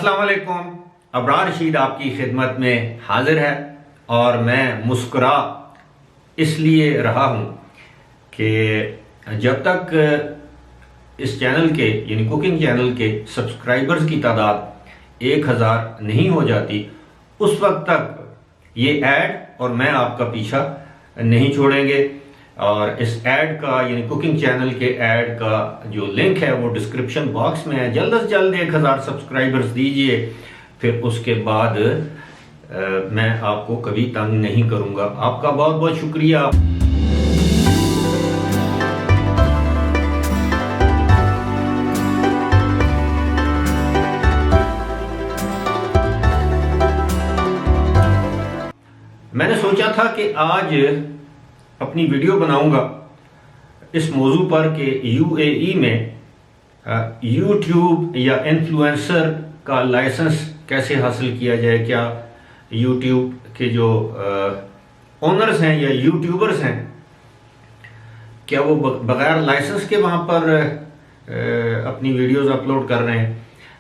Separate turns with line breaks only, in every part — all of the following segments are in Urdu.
السلام علیکم. ابرار رشید آپ کی خدمت میں حاضر ہے اور میں مسکرا اس لیے رہا ہوں کہ جب تک اس چینل کے یعنی کوکنگ چینل کے سبسکرائبرز کی تعداد 1000 نہیں ہو جاتی اس وقت تک یہ ایڈ اور میں آپ کا پیچھا نہیں چھوڑیں گے. اور اس ایڈ کا یعنی کوکنگ چینل کے ایڈ کا جو لنک ہے وہ ڈسکرپشن باکس میں ہے. جلد از جلد 1000 سبسکرائبرز دیجئے, پھر اس کے بعد میں آپ کو کبھی تنگ نہیں کروں گا. آپ کا بہت بہت شکریہ. میں نے سوچا تھا کہ آج اپنی ویڈیو بناؤں گا اس موضوع پر کہ یو اے ای میں یوٹیوب یا انفلوئنسر کا لائسنس کیسے حاصل کیا جائے. کیا یوٹیوب کے جو اونرز ہیں یا یوٹیوبرز ہیں کیا وہ بغیر لائسنس کے وہاں پر اپنی ویڈیوز اپلوڈ کر رہے ہیں.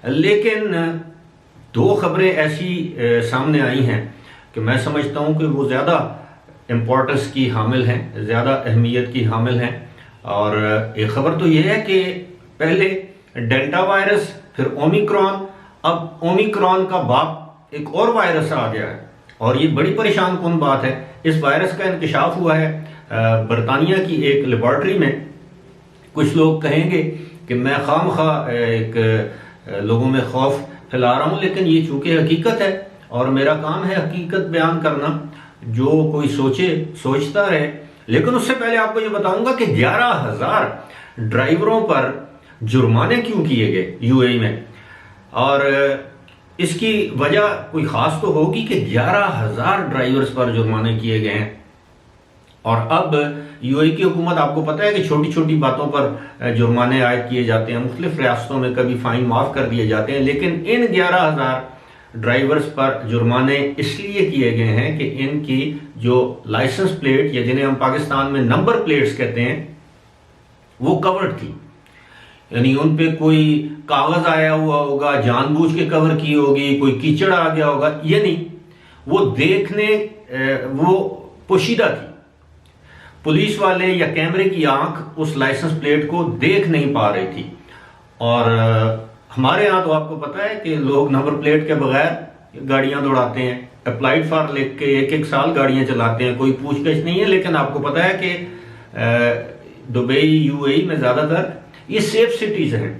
لیکن 2 خبریں ایسی سامنے آئی ہیں کہ میں سمجھتا ہوں کہ وہ زیادہ امپورٹنس کی حامل ہیں, زیادہ اہمیت کی حامل ہیں. اور ایک خبر تو یہ ہے کہ پہلے ڈیلٹا وائرس, پھر اومیکرون, اب اومیکرون کا باپ ایک اور وائرس آ گیا ہے اور یہ بڑی پریشان کن بات ہے. اس وائرس کا انکشاف ہوا ہے برطانیہ کی ایک لیبارٹری میں. کچھ لوگ کہیں گے کہ میں خام خواہ ایک لوگوں میں خوف پھیلا رہا ہوں, لیکن یہ چونکہ حقیقت ہے اور میرا کام ہے حقیقت بیان کرنا. جو کوئی سوچتا رہے. لیکن اس سے پہلے آپ کو یہ بتاؤں گا کہ 11000 ڈرائیوروں پر جرمانے کیوں کیے گئے یو اے ای میں, اور اس کی وجہ کوئی خاص تو ہوگی کہ 11000 ڈرائیورز پر جرمانے کیے گئے ہیں. اور اب یو اے ای کی حکومت, آپ کو پتہ ہے کہ چھوٹی چھوٹی باتوں پر جرمانے عائد کیے جاتے ہیں. مختلف ریاستوں میں کبھی فائن معاف کر دیے جاتے ہیں, لیکن ان 11000 ڈرائیورز پر جرمانے اس لیے کیے گئے ہیں کہ ان کی جو لائسنس پلیٹ یا جنہیں ہم پاکستان میں نمبر پلیٹس کہتے ہیں وہ کورڈ تھی. یعنی ان پہ کوئی کاغذ آیا ہوا ہوگا, جان بوجھ کے کور کی ہوگی, کوئی کیچڑ آ گیا ہوگا, یہ نہیں. وہ دیکھنے وہ پوشیدہ تھی. پولیس والے یا کیمرے کی آنکھ اس لائسنس پلیٹ کو دیکھ نہیں پا رہی تھی. اور ہمارے ہاں تو آپ کو پتہ ہے کہ لوگ نمبر پلیٹ کے بغیر گاڑیاں دوڑاتے ہیں, اپلائیڈ فار لکھ کے 1 سال گاڑیاں چلاتے ہیں, کوئی پوچھ گچھ نہیں ہے. لیکن آپ کو پتہ ہے کہ دبئی یو اے ای میں زیادہ تر یہ سیف سٹیز ہیں,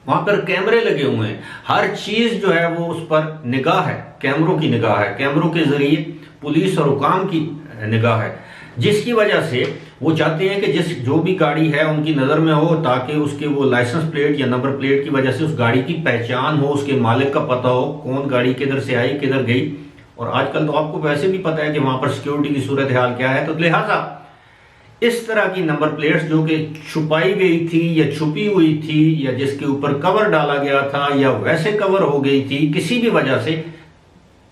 وہاں پر کیمرے لگے ہوئے ہیں. ہر چیز جو ہے وہ اس پر نگاہ ہے, کیمروں کی نگاہ ہے, کیمروں کے ذریعے پولیس اور حکام کی نگاہ ہے, جس کی وجہ سے وہ چاہتے ہیں کہ جو بھی گاڑی ہے ان کی نظر میں ہو, تاکہ اس کے وہ لائسنس پلیٹ یا نمبر پلیٹ کی وجہ سے اس گاڑی کی پہچان ہو, اس کے مالک کا پتہ ہو, کون گاڑی کدھر سے آئی کدھر گئی. اور آج کل تو آپ کو ویسے بھی پتہ ہے کہ وہاں پر سیکیورٹی کی صورتحال کیا ہے. تو لہٰذا اس طرح کی نمبر پلیٹس جو کہ چھپائی گئی تھی یا چھپی ہوئی تھی یا جس کے اوپر کور ڈالا گیا تھا یا ویسے کور ہو گئی تھی کسی بھی وجہ سے,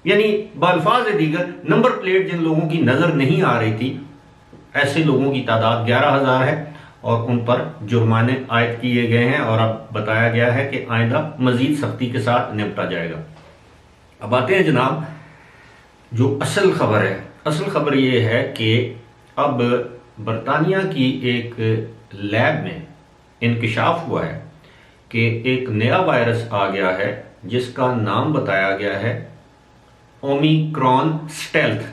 یعنی بالفاظ دیگر نمبر پلیٹ جن لوگوں کی نظر نہیں آ رہی تھی, ایسے لوگوں کی تعداد 11000 ہے اور ان پر جرمانے عائد کیے گئے ہیں. اور اب بتایا گیا ہے کہ آئندہ مزید سختی کے ساتھ نپٹا جائے گا. اب آتے ہیں جناب جو اصل خبر ہے. اصل خبر یہ ہے کہ اب برطانیہ کی ایک لیب میں انکشاف ہوا ہے کہ ایک نیا وائرس آ گیا ہے جس کا نام بتایا گیا ہے اومیکرون اسٹیلتھ.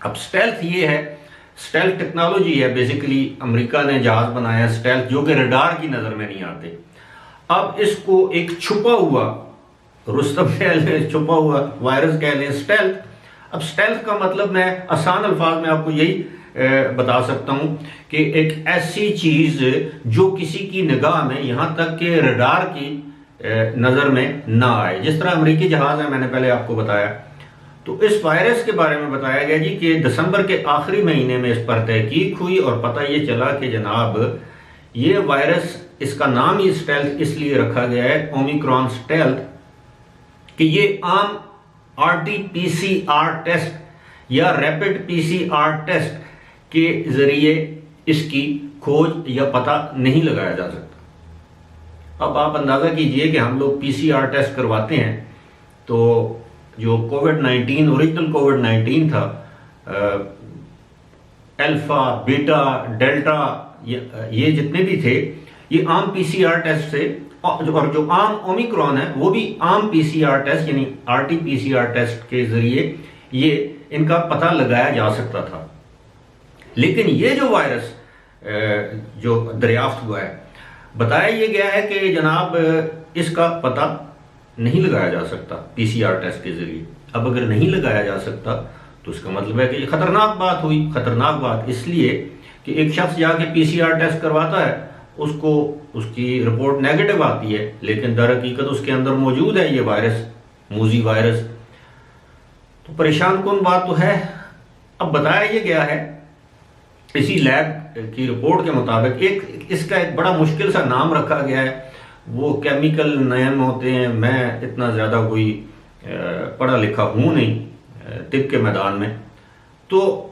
اب اسٹیلتھ یہ ہے, اسٹیلتھ ٹیکنالوجی ہے, بیسیکلی امریکہ نے جہاز بنایا اسٹیلتھ جو کہ ریڈار کی نظر میں نہیں آتے. اب اس کو ایک چھپا ہوا رستم کہہ لیں, چھپا ہوا وائرس کہہ لیں, اسٹیلتھ. اب اسٹیلتھ کا مطلب میں آسان الفاظ میں آپ کو یہی بتا سکتا ہوں کہ ایک ایسی چیز جو کسی کی نگاہ میں یہاں تک کہ ریڈار کی نظر میں نہ آئے. جس طرح امریکی جہاز ہے, میں نے پہلے آپ کو بتایا. تو اس وائرس کے بارے میں بتایا گیا جی کہ دسمبر کے آخری مہینے میں اس پر تحقیق ہوئی اور پتہ یہ چلا کہ جناب یہ وائرس, اس کا نام ہی اسٹیلتھ اس لیے رکھا گیا ہے اومیکرون اسٹیلتھ, کہ یہ عام RT-PCR ٹیسٹ یا ریپڈ PCR ٹیسٹ کے ذریعے اس کی کھوج یا پتہ نہیں لگایا جا سکتا. اب آپ اندازہ کیجئے کہ ہم لوگ PCR ٹیسٹ کرواتے ہیں تو جو کووڈ-19 اوریجنل کووڈ-19 تھا، الفا، بیٹا، ڈیلٹا، یہ جتنے بھی تھے یہ عام PCR ٹیسٹ سے، اور جو عام اومیکرون ہے وہ بھی عام PCR ٹیسٹ یعنی RT-PCR ٹیسٹ کے ذریعے یہ ان کا پتہ لگایا جا سکتا تھا. لیکن یہ جو وائرس جو دریافت ہوا ہے، بتایا یہ گیا ہے کہ جناب اس کا پتہ نہیں لگایا جا سکتا PCR ٹیسٹ کے ذریعے. اب اگر نہیں لگایا جا سکتا تو اس کا مطلب ہے کہ یہ خطرناک بات ہوئی. خطرناک بات اس لیے کہ ایک شخص جا کے PCR ٹیسٹ کرواتا ہے، اس کو اس کی رپورٹ نیگیٹو آتی ہے، لیکن در حقیقت اس کے اندر موجود ہے یہ وائرس، موزی وائرس. تو پریشان کن بات تو ہے. اب بتایا یہ گیا ہے اسی لیب کی رپورٹ کے مطابق، اس کا ایک بڑا مشکل سا نام رکھا گیا ہے، وہ کیمیکل نیم ہوتے ہیں. میں اتنا زیادہ کوئی پڑھا لکھا ہوں نہیں طب کے میدان میں، تو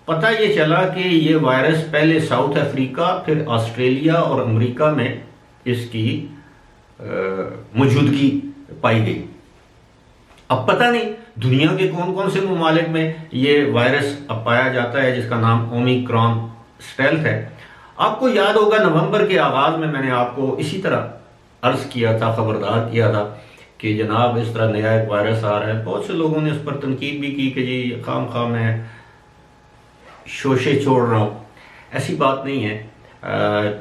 پتہ یہ چلا کہ یہ وائرس پہلے ساؤتھ افریقہ، پھر آسٹریلیا اور امریکہ میں اس کی موجودگی پائی گئی. اب پتہ نہیں دنیا کے کون کون سے ممالک میں یہ وائرس اب پایا جاتا ہے جس کا نام اومیکرون اسٹیلتھ ہے. آپ کو یاد ہوگا نومبر کے آغاز میں نے آپ کو اسی طرح عرض کیا تھا، خبردار کیا تھا کہ جناب اس طرح نیا ایک وائرس آ رہا ہے. بہت سے لوگوں نے اس پر تنقید بھی کی کہ جی خام خواہ میں شوشے چھوڑ رہا ہوں. ایسی بات نہیں ہے.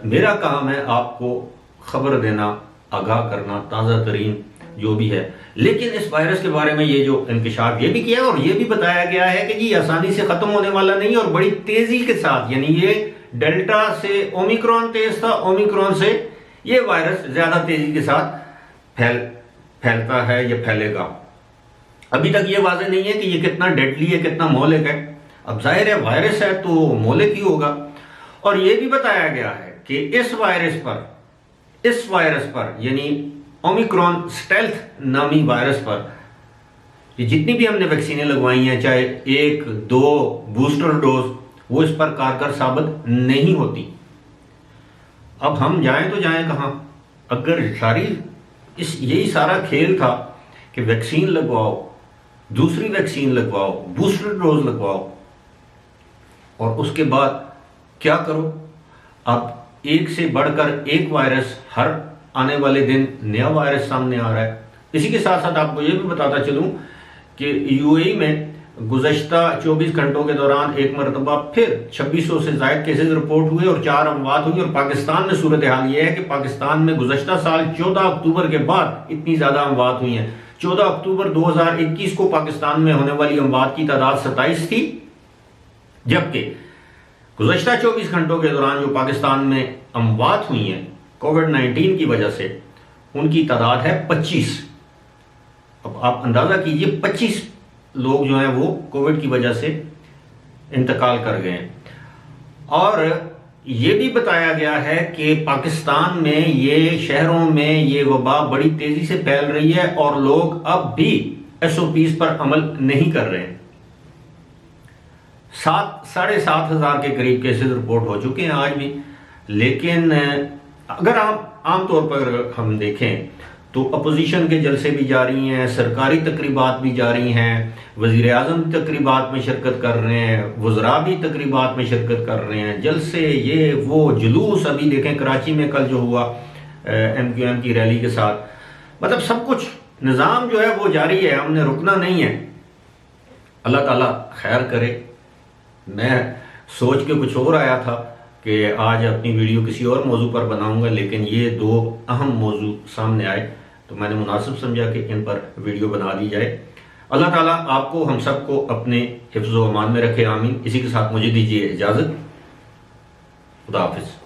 میرا کام ہے آپ کو خبر دینا، آگاہ کرنا، تازہ ترین جو بھی ہے. لیکن اس وائرس کے بارے میں یہ جو انکشاف یہ بھی کیا اور یہ بھی بتایا گیا ہے کہ جی آسانی سے ختم ہونے والا نہیں، اور بڑی تیزی کے ساتھ، یعنی یہ ڈیلٹا سے اومیکرون تیز تھا، اومیکرون سے یہ وائرس زیادہ تیزی کے ساتھ پھیلتا ہے یا پھیلے گا. ابھی تک یہ واضح نہیں ہے کہ یہ کتنا ڈیڈلی ہے، کتنا مہلک ہے. اب ظاہر ہے وائرس ہے تو مہلک ہی ہوگا. اور یہ بھی بتایا گیا ہے کہ اس وائرس پر یعنی اومیکرون اسٹیلتھ نامی وائرس پر یہ جتنی بھی ہم نے ویکسینیں لگوائی ہیں، چاہے 1 2 بوسٹر ڈوز، وہ اس پر کارگر ثابت نہیں ہوتی. اب ہم جائیں تو جائیں کہاں؟ اگر یہی سارا کھیل تھا کہ ویکسین لگواؤ، دوسری ویکسین لگواؤ، بوسٹر ڈوز لگواؤ، اور اس کے بعد کیا کرو؟ اب ایک سے بڑھ کر ایک وائرس، ہر آنے والے دن نیا وائرس سامنے آ رہا ہے. اسی کے ساتھ ساتھ آپ کو یہ بھی بتاتا چلوں کہ UAE میں گزشتہ 24 گھنٹوں کے دوران ایک مرتبہ پھر 2600 سے زائد کیسز رپورٹ ہوئے اور 4 اموات ہوئی. اور پاکستان میں صورتحال یہ ہے کہ پاکستان میں گزشتہ سال 14 اکتوبر کے بعد اتنی زیادہ اموات ہوئی ہیں. 14 اکتوبر 2021 کو پاکستان میں ہونے والی اموات کی تعداد 27 تھی، جبکہ گزشتہ 24 گھنٹوں کے دوران جو پاکستان میں اموات ہوئی ہیں کووڈ-19 کی وجہ سے، ان کی تعداد ہے 25. اب آپ اندازہ کیجئے 25 لوگ جو ہیں وہ کووڈ کی وجہ سے انتقال کر گئے ہیں. اور یہ بھی بتایا گیا ہے کہ پاکستان میں یہ شہروں میں یہ وبا بڑی تیزی سے پھیل رہی ہے اور لوگ اب بھی SOPs پر عمل نہیں کر رہے ہیں. 7,500 کے قریب کیسز رپورٹ ہو چکے ہیں آج بھی. لیکن اگر عام طور پر ہم دیکھیں تو اپوزیشن کے جلسے بھی جاری ہیں، سرکاری تقریبات بھی جاری ہیں، وزیر اعظم تقریبات میں شرکت کر رہے ہیں، وزراء بھی تقریبات میں شرکت کر رہے ہیں، جلسے یہ وہ جلوس. ابھی دیکھیں کراچی میں کل جو ہوا MQM کی ریلی کے ساتھ، مطلب سب کچھ نظام جو ہے وہ جاری ہے، ہم نے رکنا نہیں ہے. اللہ تعالیٰ خیر کرے. میں سوچ کے کچھ اور آیا تھا کہ آج اپنی ویڈیو کسی اور موضوع پر بناؤں گا، لیکن یہ 2 اہم موضوع سامنے آئے تو میں نے مناسب سمجھا کہ ان پر ویڈیو بنا دی جائے. اللہ تعالیٰ آپ کو، ہم سب کو اپنے حفظ و امان میں رکھے. آمین. اسی کے ساتھ مجھے دیجیے اجازت. خدا حافظ.